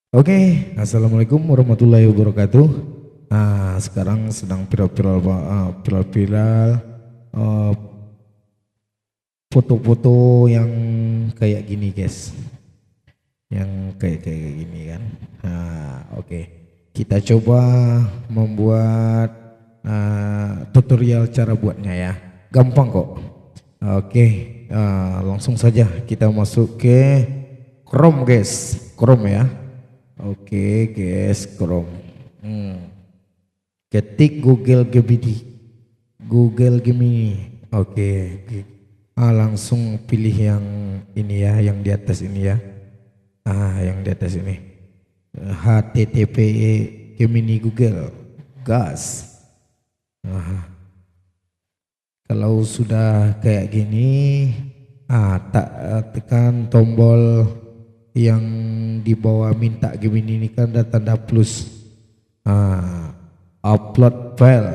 Oke, assalamualaikum warahmatullahi wabarakatuh. Nah, sekarang sedang viral-viral eh, foto-foto yang kayak gini, guys. Yang kayak gini kan. Nah, oke. Kita coba membuat tutorial cara buatnya ya. Gampang kok. Oke, langsung saja kita masuk ke Chrome, guys. Chrome ya. Oke, guys, Chrome. Ketik Google Gemini. Google Gemini. Oke. Langsung pilih yang ini ya, yang di atas ini ya. Yang di atas ini. HTTP Gemini Google. Gas. Kalau sudah kayak gini, tekan tombol yang di bawah minta Gemini ini kan ada tanda plus. Upload file.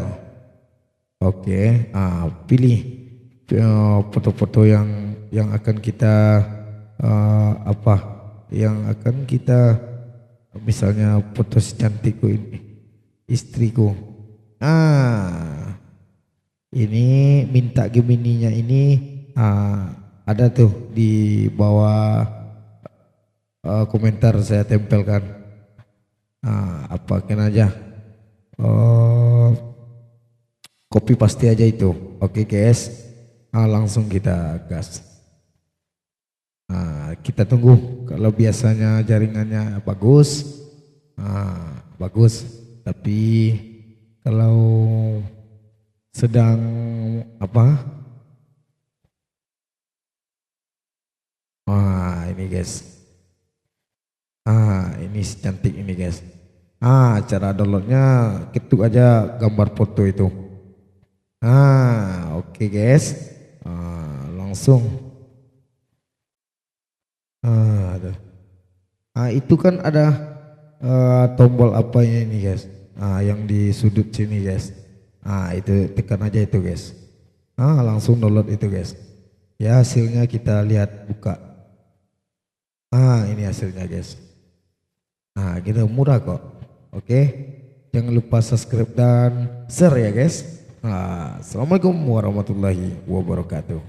Oke, pilih foto-foto yang akan kita yang akan kita, misalnya foto si cantikku ini, istriku. Ini minta Gemininya ini ada tuh di bawah komentar saya tempelkan. Apakan aja. Copy paste aja itu. Oke, guys. Langsung kita gas. Kita tunggu. Kalau biasanya jaringannya bagus, bagus. Tapi kalau sedang ini guys. Ini si cantik ini guys. Cara downloadnya ketuk aja gambar foto itu. Oke, guys. Langsung. Itu kan ada tombol apanya ini guys. Yang di sudut sini guys. Itu tekan aja itu guys. Langsung download itu guys. Ya, hasilnya kita lihat, buka. Ini hasilnya guys. Gitu, murah kok. Oke, jangan lupa subscribe dan share ya guys. Assalamualaikum warahmatullahi wabarakatuh.